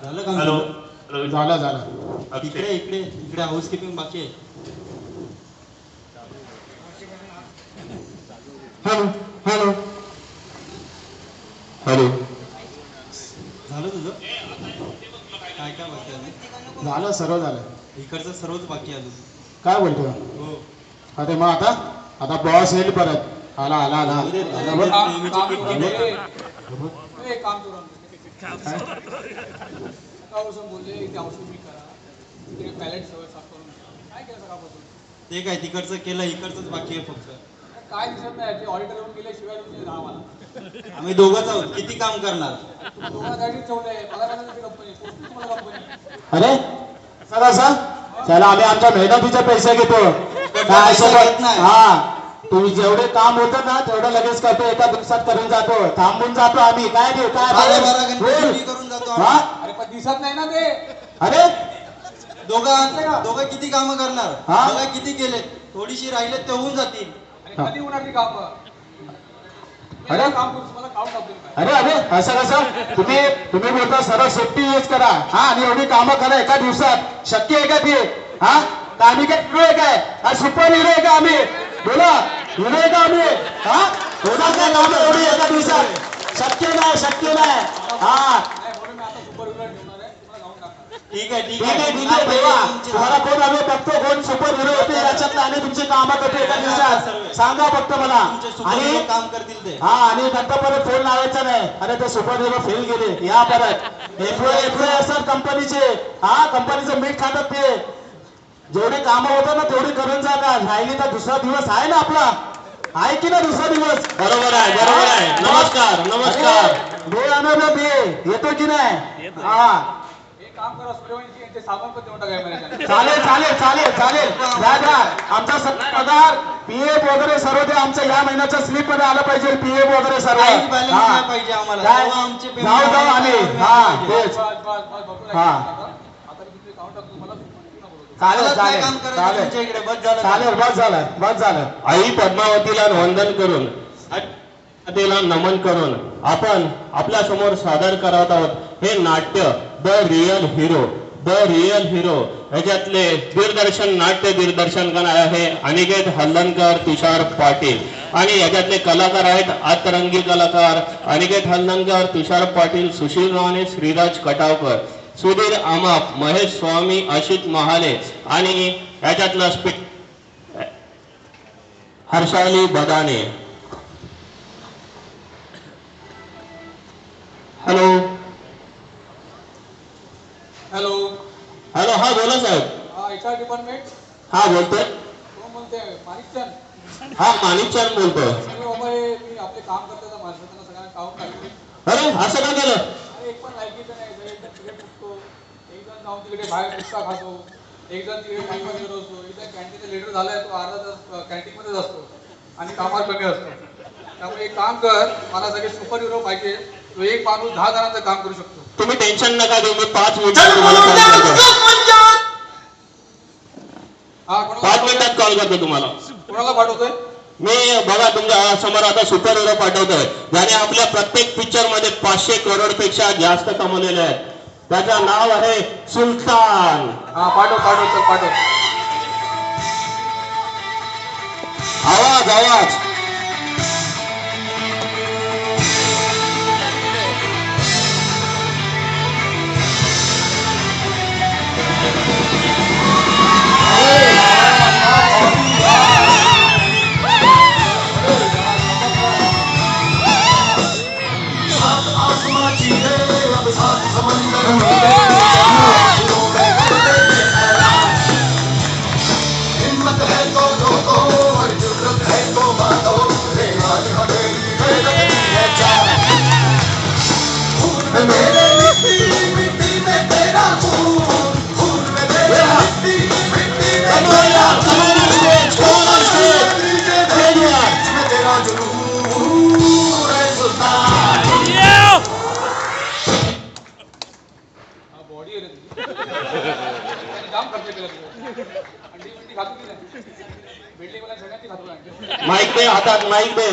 झालं काम हॅलो तुझं? झालं झालं. इकडे इकडे इकडे हाऊस किपिंग बाकी आहे. Hello hello hello. झालं तुझं काय काय बाकी अजून? झालं, सर्व झालं. इकडचं सर्वच बाकी आहे अजून. काय बोलतो? हो अरे मग आता आता बॉस येईल परत. आला आला आला जाऊ दे, आला जाऊ बघ. दे, नेहमीची किटकिट आहे. काम करू बोलले इथे औषध मी करा तिथे पॅलेट सगळं साफ करून घ्या. काय केलं सकाळपासून? ते काय तिकडचं केलं, इकडचंच बाकी आहे फक्त. काय दिसत नाही ते ऑडिटर येऊन गेल्याशिवाय तुम्ही राहा मला. आम्ही दोघंच आहोत, किती काम करणार? तुम्ही दोघांसाठी ठेवलंय मला काय नाही कंपनी पोचली तुम्हाला कंपनी. अरे सर असं त्याला आम्ही आमच्या मेहनतीचे पैसे घेतो. काय पैसे असं घेत नाही. हा तुम्ही जेवढे काम होतं ना तेवढं लगेच करतो, एका दिवसात करून जातो. थांबून जातो आम्ही. काय देऊ काय बारा बोल? गणपती करून जातो हा? आम्ही. अरे पण दिसत नाही ना ते. अरे दोघं किती कामं करणार? हा? बघा किती केले, थोडीशी राहिले ते होऊन जातील. आणि कधी होणार ती काम? अरे? काम करू मला काम टाकतो काय? अरे अरे असं कसं तुम्ही तुम्ही बोलता सरळ सेफ्टी यूज करा. हा आणि एवढी कामं करा एका दिवसात, शक्य आहे का ते? हा तर आम्ही काय हिरो आहे काय? सुपर हिरो आहे का आम्ही? बोला, हिरो आहे का आम्ही? हा होणार काय काम एवढी एका दिवसात? शक्य नाही, शक्य नाही. हा नाही म्हणून मी आता सुपर विलर ठेवणार आहे तुम्हाला गाऊन टाकणार. ठीक आहे ठीक ठीक आहे आहे ठीक आहे देवा. तुम्हाला कोण आम्ही बघतो कोण सुपर हिरो होते याच्यातला आणि तुमची कामं करतो एका दिवसात. सांगा फक्त मला. तुमचे सुपर आणि हिरो काम करतील ते. हा आणि नंतर परत फोन लावायचा नाही. अरे ते सुपर हिरो फेल गेले या परत. एम्प्लॉय असतात कंपनीचे. हा कंपनीचं मीठ खातात ते. जेवढे कामं होतं ना तेवढी करून जा का. राहिली तर दुसरा दिवस आहे ना आपला. आहे की ना दुसरा दिवस? बरोबर आहे बरोबर आहे. नमस्कार नमस्कार. डे आणा दे येतो की नाही? हा एक काम करा सूर्यवंशी यांचे सामान पण देऊन टाका महिन्याच्या. चालेल चालेल चालेल चालेल. द्या द्या. आमचा सर्व पगार पीएफ वगैरे सर्व ते आमच्या या महिन्याच्या स्लिप मध्ये आलं पाहिजे. पीएफ वगैरे सर्व. काहीच balance हा. नाही पाहिजे आम्हाला. काय? तेव्हा आमचे payment जाऊ जाऊ आम्ही. आम्हाला हा पाहिजे. तेच. भरपूर हा. आता मी तुमचे काउंट टाकतो मला सुपर बोलवतो. चालेल मलाच नाही चालेल काम करायचं चालेल तुमच्या इकडे, बस झालं. चालेल. बस झालं बस झालं. आई पद्मावतीला वंदन करून तिला नमन करून आपण आपल्या समोर सादर करत आहोत हे नाट्य the real hero. The real hero ह्याच्यातले दिग्दर्शन नाट्य दिग्दर्शन आहे अनिकेत हल्लनकर, तुषार पाटील. आणि याच्यातले कलाकार आहेत आतरंगी कलाकार अनिकेत हल्लनकर, तुषार पाटील, सुशील राणे, श्रीराज कटावकर, सुधीर आमाप, महेश स्वामी, अशित महाले. आणि याच्यातलं Harshali Badane. Hello hello hello. हा बोला साहेब. HR department. हा बोलतोय. कोण बोलते? माणिकचंद. हा माणिकचंद बोलतोय. अरे बाबा हे मी आपले काम करते ना माणसं त्यांना सगळ्यांना काम टाकले. अरे असं का केलं? अरे एक पण लायकीचं नाही. एक जण तिकडे फुटतो, एक जण जाऊन तिकडे बाहेर पुस्तक खातो, एक जण तिकडे टाइमपास करत असतो, एक जण कॅन्टीनचा लीडर झालाय तो अर्धा तास कॅन्टीनमध्येच असतो आणि कामात कमी असतो. त्यामुळे एक काम कर, मला सगळे सुपर हिरो पाहिजे. तो एक माणूस 10 जणांचं काम करू शकतो. तुम्ही टेन्शन नका घेऊ. मी 5 मिनिटात तुम्हाला कॉल करतो. हा 5 मिनिटात कॉल करतो तुम्हाला. कोणाला पाठवतोय? मी बघा तुमच्या समोर आता सुपर हिरो पाठवतोय ज्याने आपल्या प्रत्येक पिक्चर मध्ये 500 करोड पेक्षा जास्त कमवलेले आहेत. त्याचं नाव आहे सुलतान. हा पाठव पाठव चल पाठव. आवाज आवाज. बॉडी आहे रे तुझी. काम करते केलं तुझं. अंडी बिंडी खातो की नाही? बिल्डिंग वाला सगळ्यांची खातो अंडी. माईक दे हातात. माईक दे.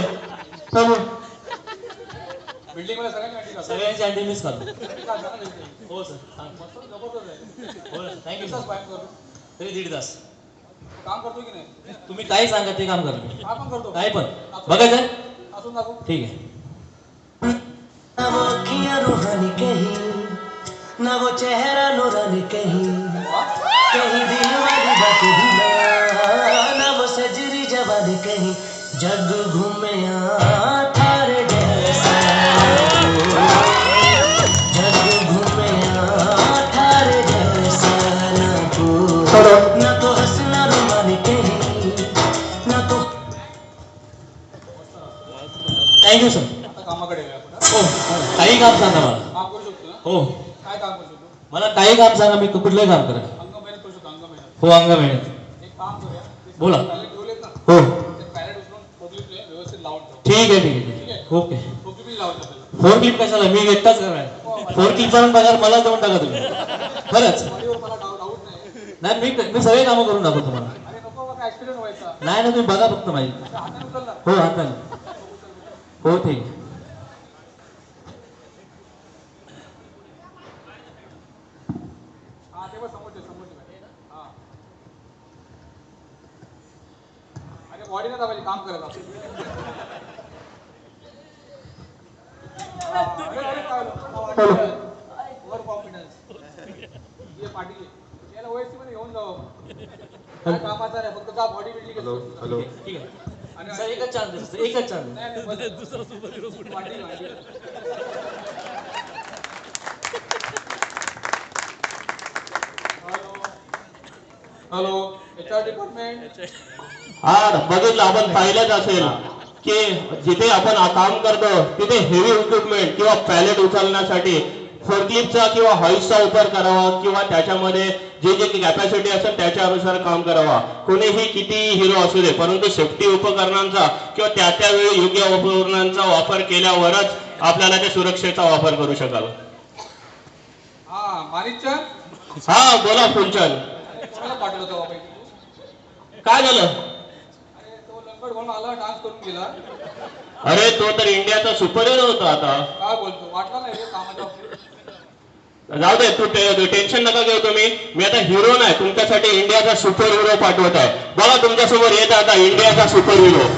बिल्डिंग बिल्डिंग मध्ये सगळ्यांनी अंडी खातात. सगळ्यांची अंडी मिस खातो. अंडी खातात ना तिथे. हो सर सांग. मस्त जबरदस्त आहे. हो थँक्यू किती तास सर. पाहिजे करू? तरी 1.5 तास. काम करतो की नाही? तुम्ही काही सांगा ते काम करतो. हा पण करतो. काही पण बघायचं. असून दाखवू. ठीक आहे. ना वो अखियाँ रूहानी कहीं, ना वो चेहरा नूरानी कहीं, कहीं दिल वाली बात भी ना वो सजरी जवानी कहीं, जग घूमया थारे जैसा, जग घूमया थारे जैसा, ना तो हंसना रुमानी कहीं, ना तो थँक्यू सर. आता कामाकडे आहे आपण. हो काही काम सांगा मला. काम करू शकतो ना? हो काय काम करू शकतो? मला काही काम सांगा मी कुठलंही काम करेन. अंग मेहनत करू शकतो. अंग मेहनत. हो अंग मिळेल. एक काम करूया. बोला. पॅलेट ठेवलेत ना? हो ते पॅलेट उचलून फोकलिफ्टने व्यवस्थित लावून ठेव. ठीक आहे ठीक ठीक आहे. आहे? ओके. फोकलिफ्ट लावून ठेव त्याला. 4 क्लिप कशाला मी एकटाच करणार. 4 क्लिप पण पगार मला देऊन टाका तुम्ही. खरंच बॉडीवर मला डाऊट नाही. नाही मी सगळे कामं करून दाखवतो तुम्हाला. अरे नको बाबा ऍक्सिडेंट व्हायचा. नाही ना तुम्ही बघा फक्त माहिती. हाताने उचल ना. हो हाताने. हो ठीक आहे. हा ते बघ समोरचे समोरचे. हा. अरे बॉडीने दाबायची काम करत आपण. अरे काय ओव्हर कॉन्फिडन्स. ये पाटील याला ओएससी मध्ये घेऊन जाऊ आपण. काय कामाचा नाही फक्त का बॉडी बिल्डिंग हॅलो. ठीक आहे आणि सर एकच चान्स देतो सर एकच चान्स. नाही, नाही, बस. दुसरा super hero Patil Patil. Hello HR department. हा बघितलं आपण पाहिलंच असेल की जिथे आपण काम करतो तिथे हेवी इक्विपमेंट किंवा पॅलेट उचलण्यासाठी फोर्कलिफ्टचा किंवा हॉईसचा वापर करावा किंवा त्याच्यामध्ये जे जे कॅपॅसिटी असेल त्याच्या अनुसार काम करावा. कोणीही किती हिरो असू दे परंतु सेफ्टी उपकरणांचा किंवा त्या त्यावेळी योग्य उपकरणांचा वापर केल्यावरच आपल्याला त्या सुरक्षेचा वापर करू शकाल. हा माणिकचंद. हा बोला फुलचंद. कोणाला पाठवलं होतं बाबा इथे तू? काय झालं? अरे तो लंगड म्हणून आला डान्स करून गेला. अरे तो तर इंडियाचा सुपर हिरो होता. आता काय बोलतो वाटला नाही रे कामाच्या बाबतीत. जाऊ दे तू टेन्शन नका घेऊ तुम्ही. मी आता हिरो नाही तुमच्यासाठी इंडियाचा सुपर हिरो पाठवत आहे. बघा तुमच्यासमोर येत आता इंडियाचा सुपर हिरो.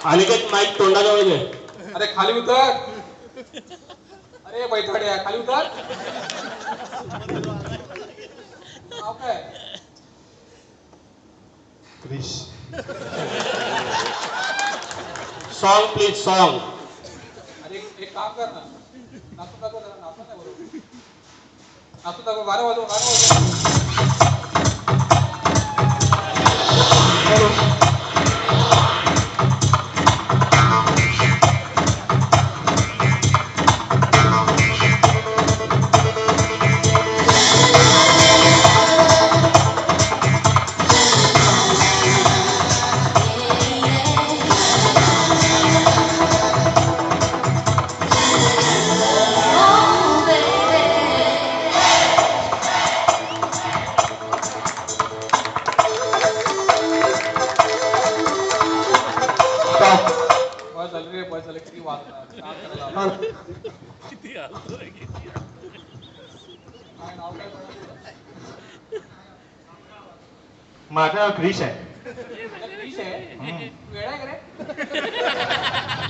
अनिकेत माईक तोंडाजवळ घे. अरे खाली उतर. अरे बैठाड्या खाली उतर. नाव काय? Song please song. अरे एक काम कर ना. नाचून दाखव जरा. नाचून नाही बरोबर. नाचून दाखव. गाणं वाजव. गाणं वाजव. झालं किती वाजणार काम करायला आलो. काय नाव काय म्हणाले? माझा क्रिश आहे. क्रिश आहे वेळ आहे का रे?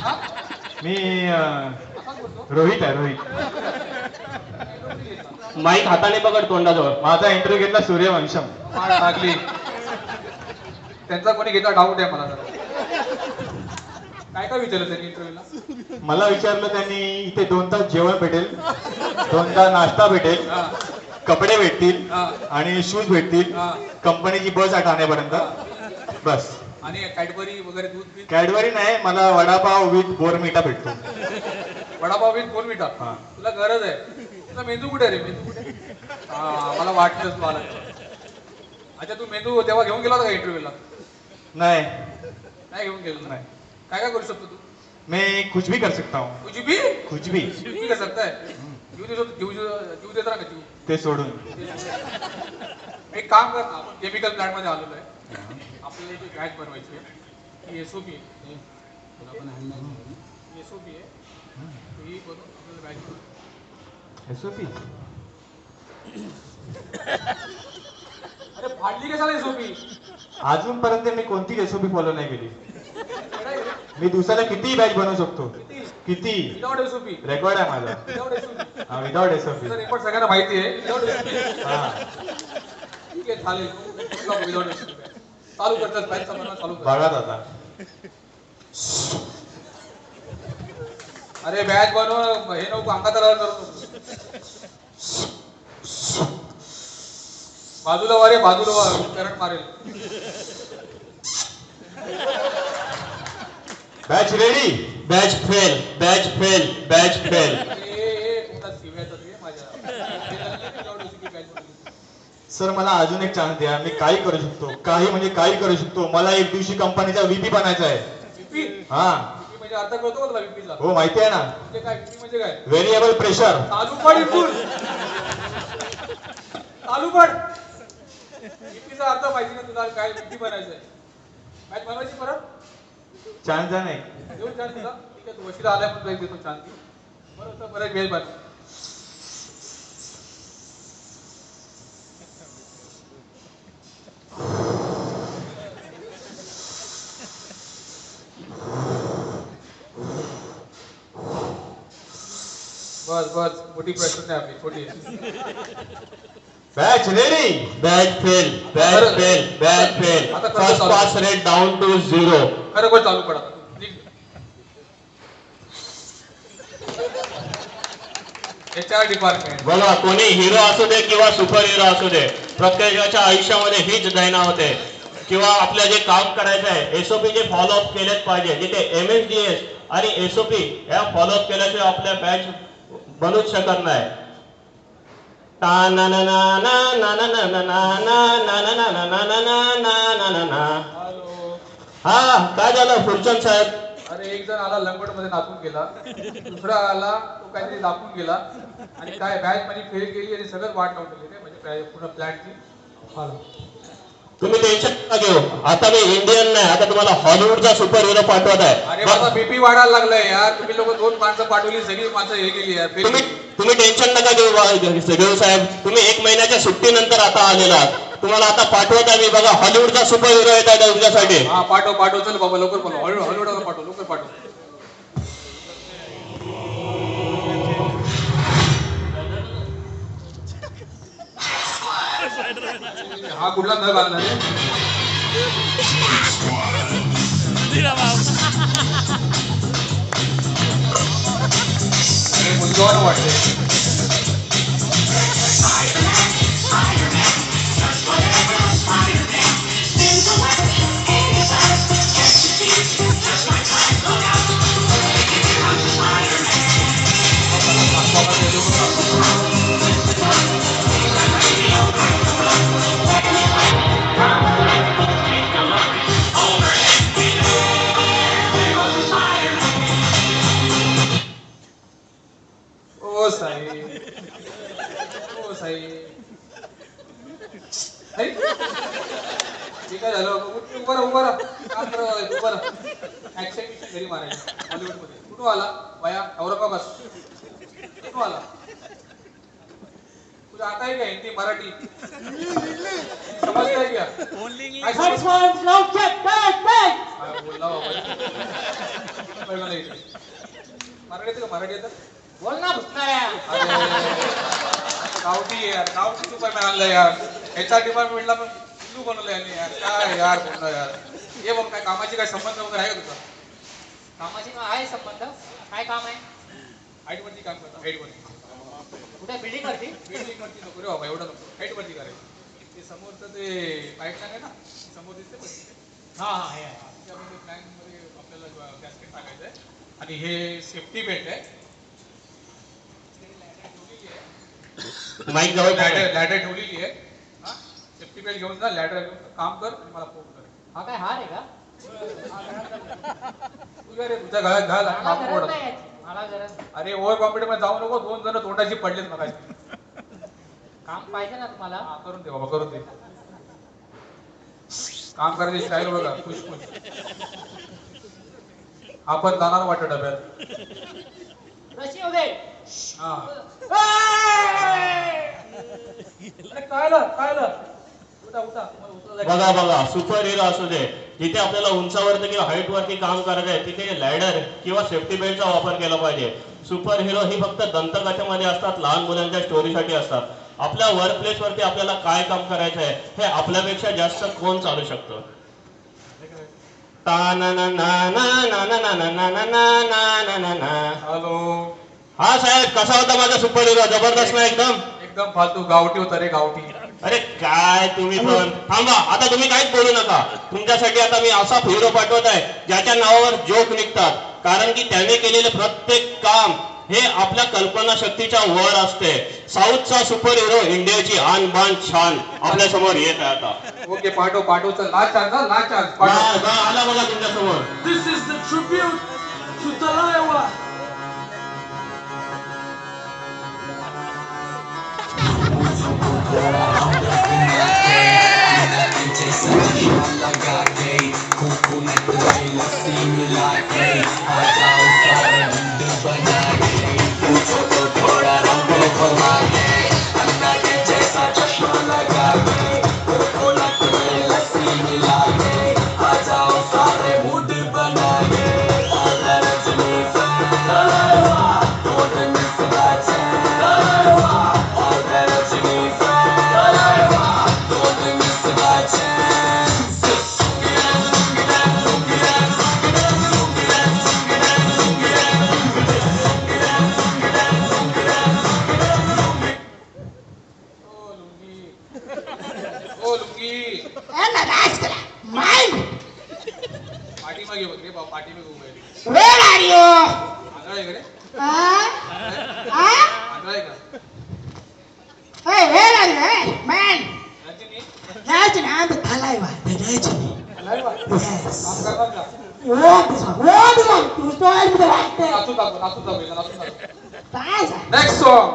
हा? मी असाच बोलतो रोहित आहे, रोहित. माईक हाताने पकड तोंडाजवळ. माझा इंटरव्ह्यू घेतला सूर्यवंशम. मार टाकली त्यांचा कोणी घेता डाऊट आहे मला जरा. काय काय विचारलं त्यांनी इंटरव्ह्यूला? मला विचारलं त्यांनी, इथे 2 तास जेवण भेटेल, 2 तास नाश्ता भेटेल, हा कपडे भेटतील हा. आणि शूज भेटतील, हा. कंपनीची बस आहे ठाण्यापर्यंत, बस. आणि कॅडबरी वगैरे दूध बीध कॅडबरी नाही, मला वडापाव विथ बोरमिटा भेटतो. वडापाव बीत कोण मिठा हा. तुला गरज आहे. तुला मेंदू कुठे आहे रे? मेंदू कुठे? हा मला वाटलंच मला. अच्छा तू मेंदू तेव्हा घेऊन गेला होता का इंटरव्ह्यूला? नाही, नाही घेऊन गेलो नाही. काय काय करू शकतो तू? मैं कुछ भी कर सकता हूँ, कुछ भी कुछ भी. कुछ भी कर सकता है. जीव देत राहा का जीव. ते सोडून. एक काम कर ना, आपण केमिकल प्लांट मध्ये आलेलो आहे. आपल्याला एक बॅच बनवायची आहे. ही एसओपी आहे. एसओपी आहे. ही बनवून आपल्याला बॅच बनवायची. एसओपी. अरे फाडली कशाला एसओपी? अजूनपर्यंत मी कोणती एसओपी फॉलो नाही केली. मी दिवसाला किती बॅच बनवू शकतो, किती. Without SOP. रेकॉर्ड आहे माझा. Without SOP. Without SOP. तुझा रेकॉर्ड सगळ्यांना माहिती आहे. Without SOP. हा. ठीक आहे चालेल. विदाउट एसओपी चालू करतात बॅच बनवणं चालू कर. बघा दादा. अरे बॅच बनव हे नको अंगात राहा करू. बाजूला वारे बाजूला वा करंट मारेल. Batch ready. Batch fail, batch fail, batch fail. कोणता शिव्याचा ते माझ्या सर मला अजून एक चान्स द्या, मी काही करू शकतो, काही म्हणजे काही करू शकतो. मला एक दिवशी कंपनीचा व्हीपी बनायचा आहे. विपी हा. म्हणजे अर्थ कळतो का तुला विपीचा? हो माहिती आहे ना. म्हणजे काय विपी म्हणजे काय? Variable pressure. चालू पड इथून. चालू पड. विपीचा अर्थ माहिती ना तुला काय विपी बनायचं आहे? मॅच बनवायची परत चान्स द्या नाही. देऊ छान तुला. ठीक आहे तू वशीला आलाय पण तुला एक देतो छान. बरं तर बरं वेळ बन. बस बस मोठी प्रश्न नाही आपली छोटी आहे. Batch ready. Batch fail, batch fail, batch fail. आता कसं फर्स्ट चालू? Pass rate down to 0. खरं कोण चालू पडा HR डिपार्टमेंट. बघा कोणी हिरो असू दे किंवा सुपर हिरो असू दे, प्रत्येकाच्या आयुष्यामध्ये हीच दैना होते. किंवा आपल्या जे काम करायचं आहे एसओपी जे फॉलोअप केलेच पाहिजे. जिथे MSDS आणि एसओपी या फॉलोअप केल्याशिवाय आपल्या बॅच बनूच शकत नाही. टा ना ना ना ना ना ना ना ना ना ना ना ना ना ना ना ना ना ना ना. हॅलो. हा काय झालं फुलचंद साहेब? अरे एक जण आला लंगोट मध्ये नाचून गेला, दुसरा आला तो काहीतरी दाखवून गेला आणि काय बॅच मध्ये फेल केली आणि सगळं वाट लावून ठेवली म्हणजे पूर्ण प्लॅनची. तुम्ही टेन्शन नका घेऊ. आता मी इंडियन नाही, आता तुम्हाला हॉलिवूडचा सुपर हिरो पाठवत आहे. अरे माझा बीपी वाढायला लागलाय यार. तुम्ही लोक 2 माणसं पाठवली सगळी माणसं हे गेली यार. तुम्ही तुम्ही टेन्शन नका घेऊ साहेब. तुम्ही 1 महिन्याच्या सुट्टीनंतर आता आलेला आहात. तुम्हाला आता पाठवत आहे मी. बघा हॉलिवूडचा सुपर हिरो येत आहे तुमच्यासाठी. हा पाठव पाठव चल बाबा लवकर पाठव. हॉलिवूडला पाठव लवकर पाठव. हा कुठला न घालणार आहे? अरे मुलगावर वाटते. ओ साहेब, ओ साहेब. हे काय झालं? उभा राहा, उभा राहा. काम करावं लागेल, उभा राहा. ऍक्शन घरी मारायची हॉलिवूडमध्ये. कुठून आला वया औरंगाबाद. कुठून आला तुझं आता आहे का हिंदी मराठी समजतंय का काय बोलला बाबा मला इथे मराठी येतं का मराठी येतं बोल ना भुसणाऱ्या. गावठी आहे यार गावठी सुपरमॅन आणलं यार याचा डिपार्टमेंटला पण तू बनवलं याने यार काय यार बोलणं यार हे बघ काय कामाची काय संबंध वगैरे आहे का तुझा कामाची आहे संबंध. काय काम आहे? हाईट वरती काम करतो हाईट वरती कुठे बिल्डिंग वरती? बिल्डिंग वरती नको रे बाबा एवढं नको हाईट वरती करायचं ते समोरचं ते पाईपलाईन आहे ना समोर दिसते पण हा हा हे आहे. त्यामध्ये प्लॅन मध्ये आपल्याला गॅसकेट टाकायचं आहे आणि हे सेफ्टी बेल्ट आहे माईक जवळ लॅडर लॅडर ठेवलेली आहे हा सेफ्टी बेल्ट घेऊन जा लॅडर घेऊन काम कर आणि मला फोन कर हा काय हार आहे का? तुझ्या रे तुझ्या गळ्यात घाल आणि मला काम गरज ओढ. नाही याची. मला गरज नाही. अरे ओव्हर कॉन्फिडन्स मध्ये जाऊ नको 2 जण तोंडाची पडलेत मग काम पाहिजे ना तुम्हाला? करून दे बाबा करून दे काम करायची स्टाईल बघा खुश खुश आपण जाणार वाटत डब्यात रशी येऊ दे. हा अरे काय उठा उठा मला उचलायला बघा बघा सुपर हिरो असू दे जिथे आपल्याला उंचावरती किंवा हाईट वरती काम करायचं आहे तिथे लॅडर किंवा सेफ्टी बेल्टचा वापर केला पाहिजे. सुपर हिरो ही फक्त दंतकथेमध्ये असतात लहान मुलांच्या स्टोरीसाठी असतात. आपल्या वर्क प्लेस वरती आपल्याला काय काम करायचं आहे हे आपल्यापेक्षा जास्त कोण चालू शकतो. हॅलो हा साहेब कसा होता माझा सुपर हिरो? जबरदस्त ना एकदम. एकदम फालतू गावठी होता रे गावठी अरे काय तुम्ही पण थांबा आता तुम्ही काहीच बोलू नका. तुमच्यासाठी आता मी असा हिरो पाठवत आहे ज्याच्या नावावर जोक निघतात कारण की त्याने केलेले प्रत्येक काम हे आपल्या कल्पना शक्तीच्या वर असते. साऊथचा सुपर हिरो इंडियाची आणबाण छान आपल्या समोर येत आहे आता. ओके पाठव चल लास्ट चान्स पाठव आला बघा तुमच्या समोर. This is the tribute to Talaiwa. ओ लुंगी पाठीमागे बघ रे बाबा पाठीमागे उभं आहे Where are you? आंधळा आहे का रे Huh? आंधळा आहे का Hey, where are you? Hey, man. Rajani Rajini, I'm the Talaiwa. The Rajini. Yes. काम करणार का What is one? What is one? You told me the right thing. नाचू दाखव Guys, नेक्स्ट सॉन्ग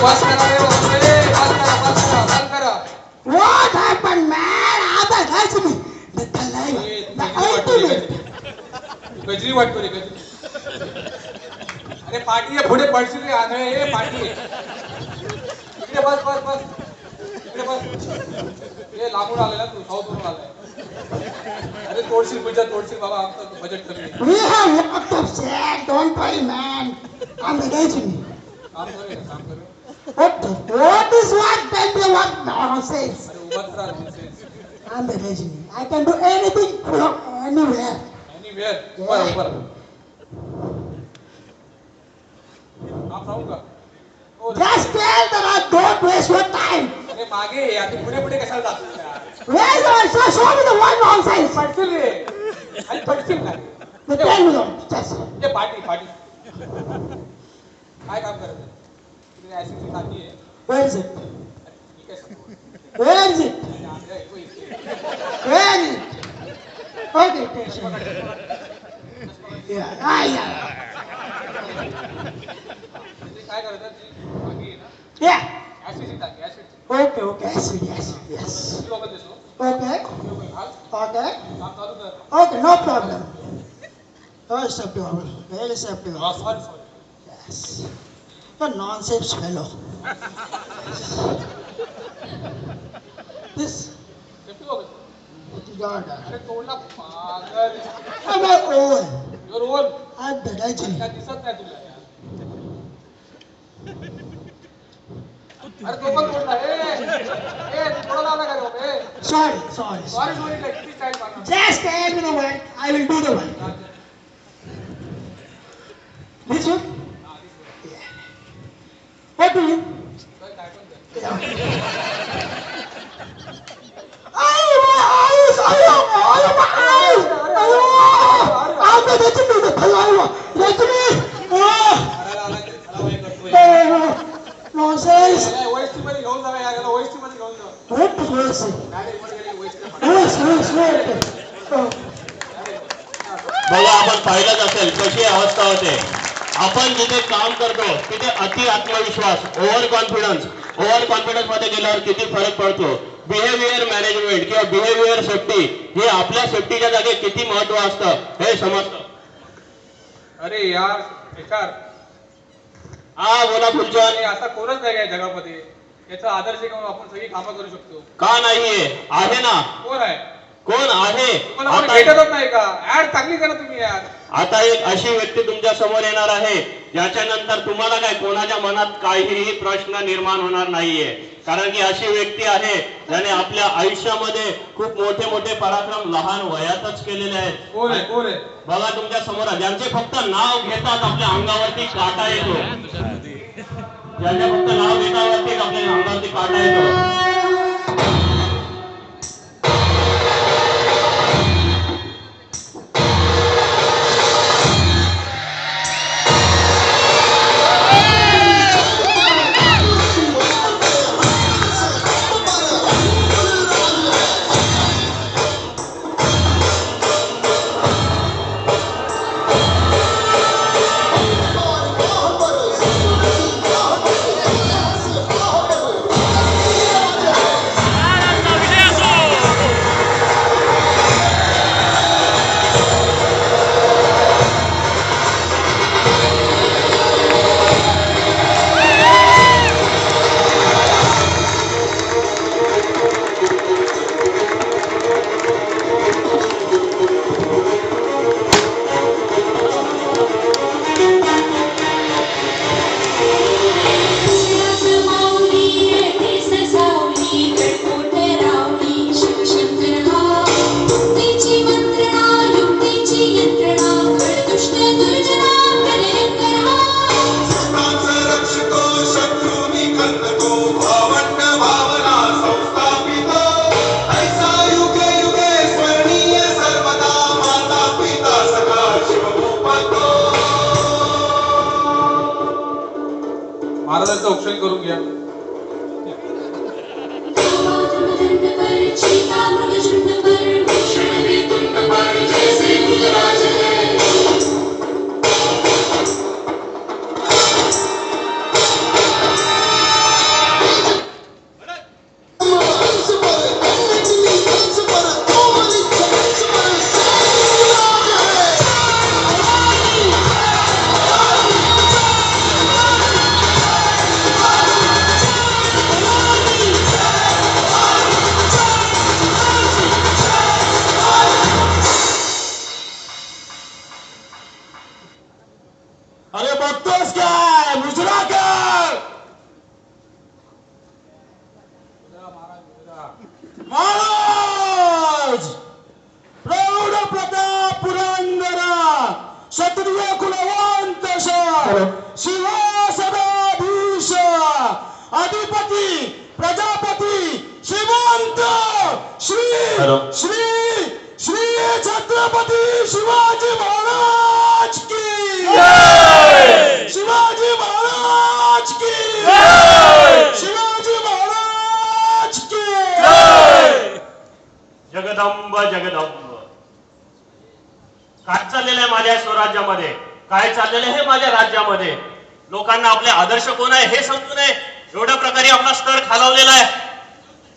बस करा रे बाबा रे बस करा what happened, man? I'm the Rajini. The Talaiwa. The ultimate. गजरी वाटतो रे गजरी अरे पाठी आहे पुढे पडशील रे आंधळे हे पाठी आहे इकडे बस इकडे बस हे लांबून आलेला तू साऊथवरून आलाय अरे तोडशील बाबा आमचं बजेट कमी आहे. We have lots of shit. Don't worry, man. I'm the Rajini. काम करूया What is what? Tell me what nonsense. अरे उभाच राहा nonsense. I'm the Rajini. I can do anything from anywhere. Anywhere. उभा काम सांगू का हो रे. Just tell them I don't waste your time. अरे मागे ये, आता पुढे कशाला जातो यार? Where is the show me the one nonsense. पडशील रे आणि पडशील काय Tell me, just. ते पाठी काय काम करायचं तिथे ऍसिडची टाकी आहे. Where is it? मी काय सांगू? Where is it? आणि आमच्या इथं इथे. Where is it? Okay, attention. Yeah, yeah. तिथे काय करतात जी टाकी आहे ना, Yeah. ऍसिडची टाकी, ऍसिडची. Okay, okay, acid, acid, yes. ती बघत दिसतो. Okay, घाल, okay, काम चालू कर. okay, no problem. Oh, acceptable, very acceptable. Sorry sorry. Yes. You're nonsense fellow. This, safety बघत. God, अरे तोडला पागल. I'm my own. Your on. I'm the legend. काय दिसत नाही तुला यार. अरे तो पण तोडला. तू थोडा लावला का रे बाबा? Sorry, sorry. सॉरी सॉरी काय किती स्टाईल मारणार. Just tell me the word. I will do the work. This one? Yeah. What do you? काय पण कर. My eyes! My eyes! I'm the let me! मारायला आला ते त्याला वय करतोय. Nonsense! याला OST मध्ये घेऊन जाऊया यार, याला OST मध्ये घेऊन जाऊ. What is this? डायरेक्ट मध्ये गेले OST मध्ये. Wait. बघा, आपण पाहिलंच असेल कशी अवस्था होते. आपण जिथे काम करतो तिथे अति आत्मविश्वास, ओव्हर कॉन्फिडन्स मध्ये गेल्यावर किती फरक पडतो. बिहेवियर मॅनेजमेंट किंवा बिहेवियर सेफ्टी हे आपल्या सेफ्टीच्या जागी किती महत्व असतं हे समजतं. अरे यार HR, हा बोला फुलचंद. आणि असा कोणच नाही आहे जगामध्ये याचा आदर्श घेऊन आपण सगळी कामं करू शकतो. का नाहीये? आहे ना. कोण आहे? कोण आहे? तुम्हाला कोणी भेटतच नाही का? ऍड चांगली करा तुम्ही यार. आता एक अशी व्यक्ती तुमच्या समोर येणार आहे ज्याच्यानंतर तुम्हाला काय कोणाच्या मनात काहीही प्रश्न निर्माण होणार नाहीये. कारण की अशी व्यक्ती आहे ज्याने आपल्या आयुष्यामध्ये खूप मोठे मोठे पराक्रम लहान वयातच केलेले आहेत. कोण आहे? कोण आहे? बघा तुमच्या समोर आहे. ज्यांचे फक्त नाव घेतात आपल्या अंगावरती काटा येतो. ज्यांचे फक्त नाव घेतावरती आपल्या अंगावरती काटा येतो. महाराजांचं औक्षण करून घ्या. अरे बघतोस काय? मुजरा काय? महाराज प्रौढ प्रताप पुरंदरा क्षत्रिय कुलवंत शिवासनाधीश अधिपती प्रजापती श्रीमंत श्री श्री श्री छत्रपती शिवाजी महाराज की शिवाजी महाराज की जगदंब. काय चाललेलं आहे माझ्या स्वराज्यामध्ये, काय चाललेलं आहे माझ्या राज्यामध्ये. लोकांना आपले आदर्श कोण आहे हे समजू नये एवढ्या प्रकारे आपला स्तर खालावलेला आहे.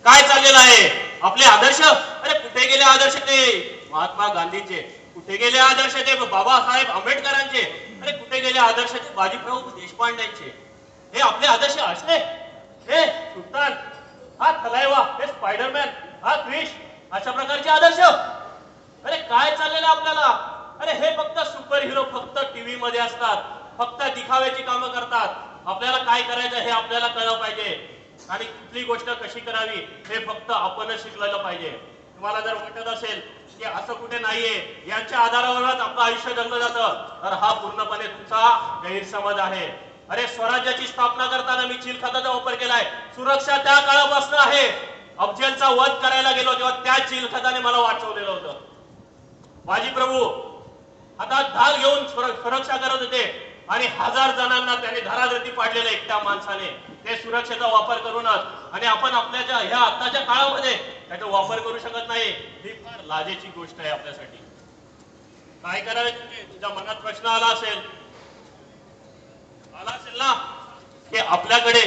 काय चाललेलं आहे आपले आदर्श. अरे कुठे गेले आदर्श ते महात्मा गांधींचे, कुठे गेले आदर्श ते बाबासाहेब आंबेडकरांचे, अरे कुठे गेले आदर्श ते बाजीप्रभू देशपांडेंचे. हे आपले आदर्श असे. हे सुलतान, हा थलायवा, हे स्पायडरमॅन, हा क्रिश, अशा प्रकारचे आदर्श. अरे काय चाललेलं आपल्याला. अरे हे फक्त सुपर हिरो फक्त टीव्ही मध्ये असतात, फक्त दिखाव्याची कामं करतात. आपल्याला काय करायचं हे आपल्याला कळलं पाहिजे आणि कुठली गोष्ट कशी करावी हे फक्त आपणच शिकलेलं पाहिजे. तुम्हाला जर वाटत असेल की असं कुठे नाहीये, यांच्या आधारावरच आपलं आयुष्य जगलं जातं, तर हा पूर्णपणे तुमचा गैरसमज आहे. अरे स्वराज्याची स्थापना करताना मी चिलखताचा वापर केलाय. सुरक्षा त्या काळापासून आहे. अफजलचा वध करायला गेलो तेव्हा त्या चिलखताने मला वाचवलेलं होतं. बाजीप्रभू हातात ढाल घेऊन सुरक्षा करत होते आणि 1000 जणांना त्याने धराधरती पाडलेलं एकट्या माणसाने. ते सुरक्षेचा वापर करूनच. आणि आपण आपल्या ह्या आताच्या काळामध्ये त्याचा वापर करू शकत नाही. ही फार लाजेची गोष्ट आहे आपल्यासाठी. काय करावे तुझ्या मनात प्रश्न आला असेल ना की आपल्याकडे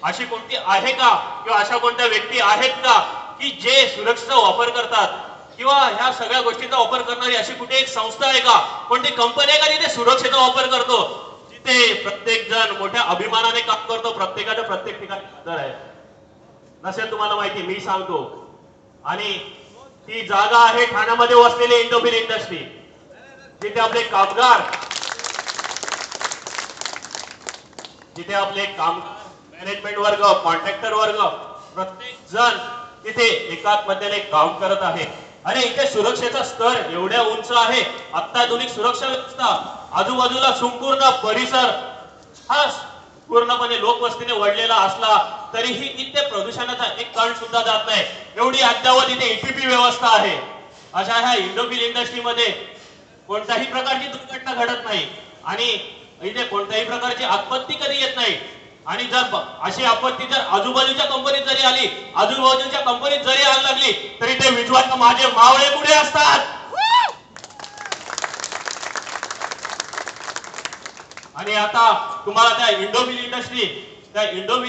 अशी कोणती आहे का किंवा अशा कोणत्या व्यक्ती आहेत का की जे सुरक्षेचा वापर करतात किंवा ह्या सगळ्या गोष्टींचा वापर करणारी अशी कुठे एक संस्था आहे का, कोणती कंपनी आहे का जिथे सुरक्षेचा वापर करतो, जिथे प्रत्येक जण मोठ्या अभिमानाने काम करतो, प्रत्येकाच्या प्रत्येक ठिकाणी हजर आहे. नसेल तुम्हाला माहिती मी सांगतो. आणि ती जागा आहे ठाण्यामध्ये वसलेली इंडोफिल इंडस्ट्री, जिथे आपले कामगार मॅनेजमेंट वर्ग, कॉन्ट्रॅक्टर वर्ग प्रत्येक जण तिथे एकात्मतेने काम करत आहे. आणि इथे सुरक्षेचा स्तर एवढ्या उंच आहे. अत्याधुनिक सुरक्षा व्यवस्था, आजूबाजूला संपूर्ण परिसर हा पूर्णपणे लोकवस्तीने वळलेला असला तरीही इथे प्रदूषणाचा एक कण सुद्धा जात नाही. एवढी अद्यावत इथे ईपीपी व्यवस्था आहे. अशा ह्या इंडोफिल इंडस्ट्रीमध्ये कोणत्याही प्रकारची दुर्घटना घडत नाही आणि इथे कोणत्याही प्रकारची आपत्ती कधी येत नाही. आणि जर अशी आपत्ती जर आजूबाजूच्या कंपनीत जरी आली, आजूबाजूच्या कंपनीत जरी आग लागली तरी ते विझवायला माझे मावळे पुढे असतात. आणि आता तुम्हाला त्या इंडोफिल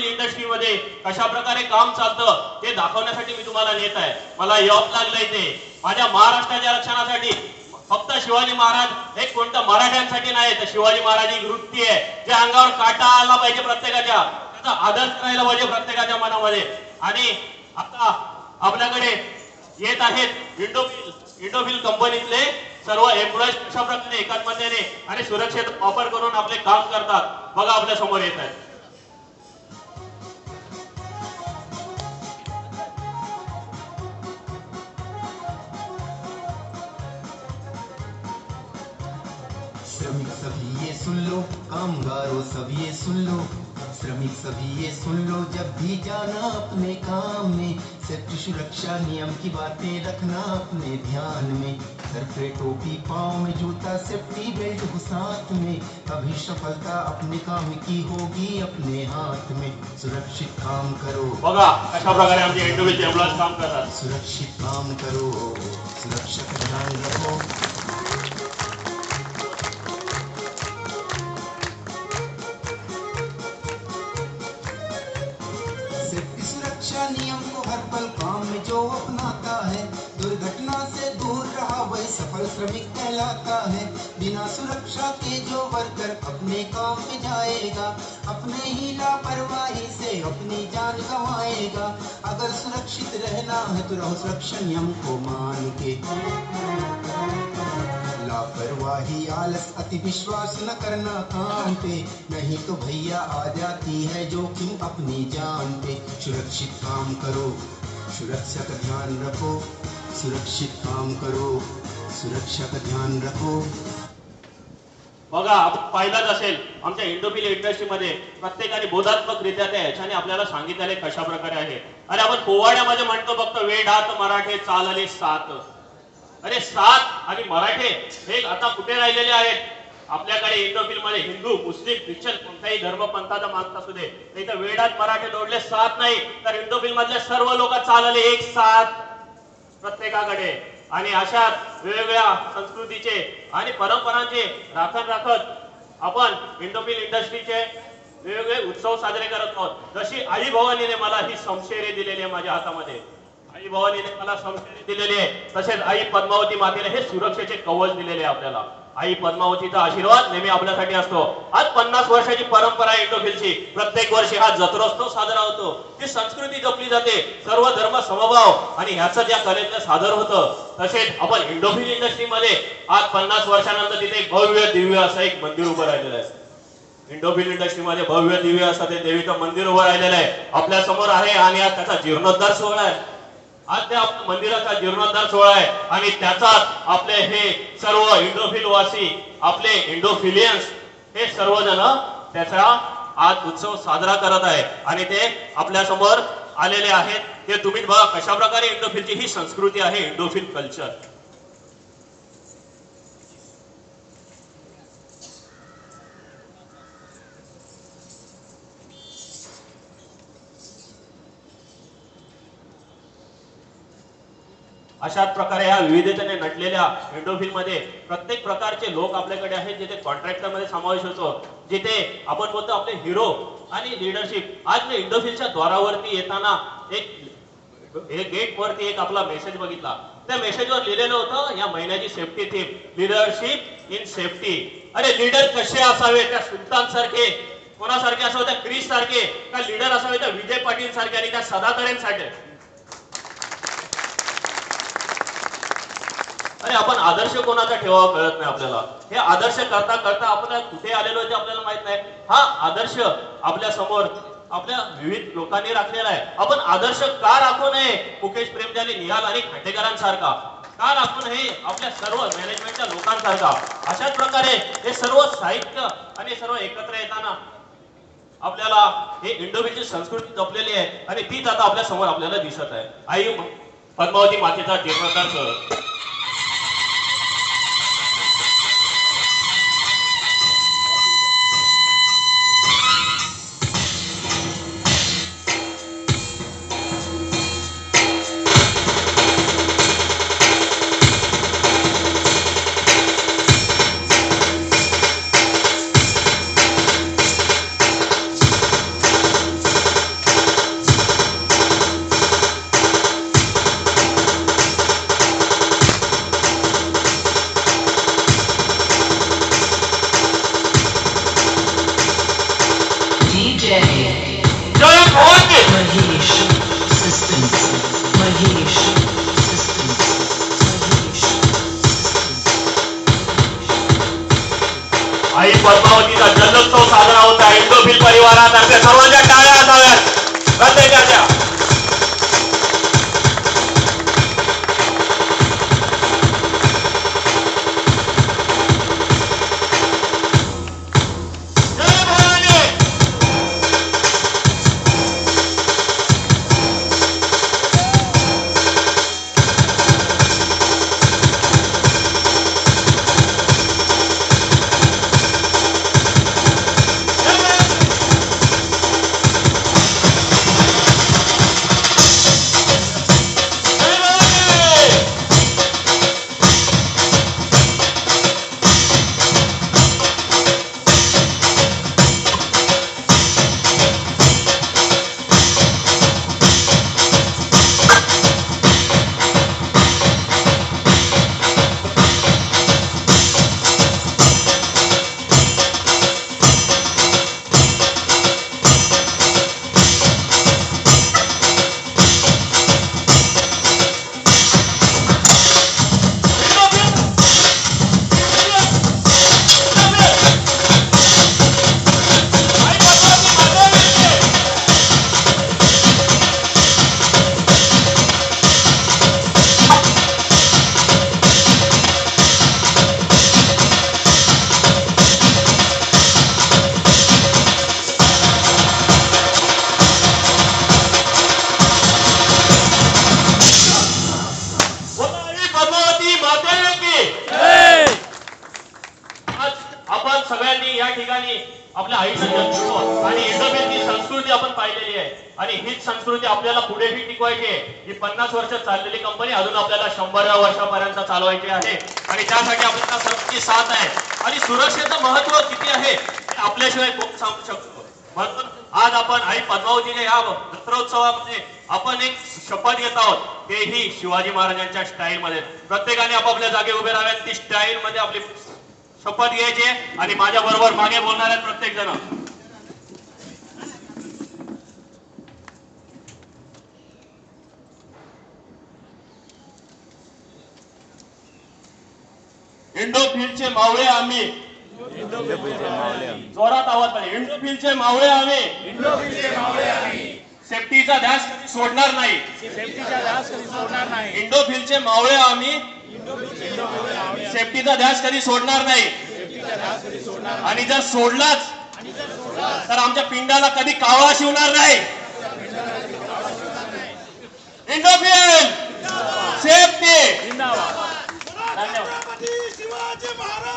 इंडस्ट्रीमध्ये कशा प्रकारे काम चालतं ते दाखवण्यासाठी मी तुम्हाला नेत आहे. मला यॉब लागलंय ते माझ्या महाराष्ट्राच्या रक्षणासाठी. फक्त शिवाजी महाराज हे कोणत्या मराठ्यांसाठी नाही, तर शिवाजी महाराज ही वृत्ती आहे जे अंगावर काटा आला पाहिजे प्रत्येकाच्या, त्याचा आदर करायला पाहिजे प्रत्येकाच्या मनामध्ये. आणि आता आपल्याकडे येत आहेत इंडोफिल कंपनीतले सर्व एम्प्लॉईज कशा प्रकारे एकात्मतेने आणि सुरक्षेचा वापर करून आपले काम करतात बघा आपल्या समोर येत आहेत. श्रमिक सभी ये सुन लो, कामगारों सभी ये सुन लो, श्रमिक सभी ये सुन लो, जब भी जाना अपने काम में सेफ्टी सुरक्षा नियम की बातें रखना अपने ध्यान में. सर पे टोपी, पाँव में जूता, सेफ्टी बेल्ट हो साथ में, तभी सफलता अपने काम की होगी अपने हाथ में. सुरक्षित काम करो. बघा कशा प्रकारे आमचे इंडिव्हिज्युअल एम्प्लॉईज काम करतात. सुरक्षित काम करो, सुरक्षा का ध्यान रखो. नियम को हर पल काम में जो अपनाता है, दुर्घटना से दूर रहा वही सफल श्रमिक कहलाता है. बिना सुरक्षा के जो वर्कर अपने काम में जाएगा, अपने ही लापरवाही से अपनी जान गंवाएगा. अगर सुरक्षित रहना है तो रहो सुरक्षा नियम को मान के. लापरवाही, आलस, अति विश्वास न करना काम पे, नहीं तो भैया आ जाती है जोखिम अपनी जान पे. सुरक्षित काम करो, सुरक्षा का ध्यान रखो. सुरक्षित काम करो, सुरक्षा का ध्यान रखो. बघा आपण पाहिलाच असेल आमच्या इंडोफिल इंडस्ट्रीमध्ये प्रत्येकाने बोधात्मकरित्या त्या ह्याच्याने आपल्याला सांगितलेले कशा प्रकारे आहे. अरे आपण पोवाड्यामध्ये म्हणतो फक्त वेडात मराठे चालले सात. अरे सात आणि मराठे हे आता कुठे राहिलेले आहेत. आपल्याकडे इंडोफिल मध्ये हिंदू, मुस्लिम, ख्रिश्चन कोणताही धर्मपंथाचा माणूस असू दे, नाही तर वेडात मराठे जोडले सात नाही तर इंडोफिल मधले सर्व लोक चालले एक साथ प्रत्येकाकडे. आणि अशाच वेगवेगळ्या संस्कृतीचे आणि परंपरांचे राखण राखत आपण इंडोफिल इंडस्ट्रीचे वेगवेगळे उत्सव साजरे करत आहोत. जशी आई भवानीने मला ही समशेरे दिलेली आहे माझ्या हातामध्ये, आई भवानीने मला समशेरे दिलेली आहे, तसेच आई पद्मावती मातेने हे सुरक्षेचे कवच दिलेले आहे आपल्याला. आई पद्मावतीचा आशीर्वाद नेहमी आपल्यासाठी असतो. आज 50 वर्षाची परंपरा आहे इंडोफिलची. प्रत्येक वर्षी हा जत्रोत्सव साजरा होतो. ही संस्कृती जपली जाते, सर्व धर्म समभाव आणि ह्याचं ज्या कलेतलं सादर होतं. तसेच आपण इंडोफिल इंडस्ट्रीमध्ये आज 50 वर्षानंतर तिथे एक भव्य दिव्य असं एक मंदिर उभं राहिलेलं आहे. इंडोफिल इंडस्ट्रीमध्ये भव्य दिव्य असं ते देवीचं मंदिर उभं राहिलेलं आहे आपल्या समोर आहे. आणि आज त्याचा जीर्णोद्धार सोहळा आहे. आज त्या मंदिराचा जीर्णोद्धार सोहळा आहे आणि त्याचाच आपले हे सर्व इंडोफिल वासी, आपले इंडोफिलियन्स हे सर्वजण त्याचा आज उत्सव साजरा करत आहे आणि ते आपल्या समोर आलेले आहेत. ते तुम्ही बघा कशा प्रकारे इंडोफिलची ही संस्कृती आहे, इंडोफिल कल्चर. अशाच प्रकारे या विविधतेने नटलेल्या इंडोफिल मध्ये प्रत्येक प्रकारचे लोक आपल्याकडे आहेत, जिथे कॉन्ट्रॅक्टर मध्ये समावेश होतो, जिथे आपण बोलतो आपले हिरो आणि लिडरशिप. आज मी इंडोफिलच्या द्वारावरती येताना एक गेट वरती एक आपला मेसेज बघितला. त्या मेसेजवर लिहिलेलं होतं या महिन्याची safety theme, leadership in safety. अरे लीडर कसे असावे, त्या सुलतान सारखे, कोणासारखे असावे, त्या क्रिश सारखे, का लीडर असावे त्या विजय पाटील सारखे आणि त्या सदाकरेंसाठी. अरे आपण आदर्श कोणाचा ठेवावा कळत नाही आपल्याला. हे आदर्श करता करता आपण कुठे आलेलो आहे ते आपल्याला माहित नाही. हा आदर्श आपल्या समोर आपल्या विविध लोकांनी राखलेला आहे. आपण आदर्श का राखू नये मुकेश प्रेमजानी, निहाल आणि खांडेकरांसारखा? का राखू नये आपल्या सर्व मॅनेजमेंटच्या लोकांसारखा? अशाच प्रकारे हे सर्व साहित्य आणि सर्व एकत्र येताना आपल्याला हे इंडोफिलची संस्कृती जपलेली आहे आणि तीच आता आपल्या समोर आपल्याला दिसत आहे. आई पद्मावती मातेचा जीर्णोद्धार सोहळा. आई पद्मावतीचा जल्लोत्सव साजरा होत आहे. इंडोफिल परिवारातर्फे सर्वांच्या टाळ्या असाव्यात प्रत्येकाच्या. आपल्या आईचं नेतृत्व आणि इंडोफिलची संस्कृती आपण पाहिलेली आहे आणि हीच संस्कृती आपल्याला पुढेही टिकवायची आहे. ही 50 वर्ष चाललेली कंपनी अजून आपल्याला 100व्या वर्षापर्यंत चालवायची आहे आणि त्यासाठी आपल्याला सर्वांची साथ आहे. आणि सुरक्षेचं महत्व किती आहे हे आपल्याशिवाय कोण सांगू शकतो. म्हणून आज आपण आई पद्मावतीच्या या दसरोत्सवामध्ये आपण एक शपथ घेत आहोत, तेही शिवाजी महाराजांच्या स्टाईल मध्ये. प्रत्येकाने आपापल्या जागे उभे राहाव्यात, ती स्टाईल मध्ये आपली शपथ घ्यायची आणि माझ्या बरोबर मागे बोलणार आहेत प्रत्येक जण. इंडोफिलचे मावळे आम्ही, जोरात आवाज पाहिजे. इंडोफिलचे मावळे आम्ही, सेफ्टीचा ध्यास कधी सोडणार नाही. इंडोफिलचे मावळे आम्ही, सेफ्टीचा ध्यास कधी सोडणार नाही. आणि जर सोडलाच तर आमच्या पिंडाला कधी कावळा शिवणार नाही. इंडोफिल सेफ्टी. धन्यवाद. शिवाजी महाराज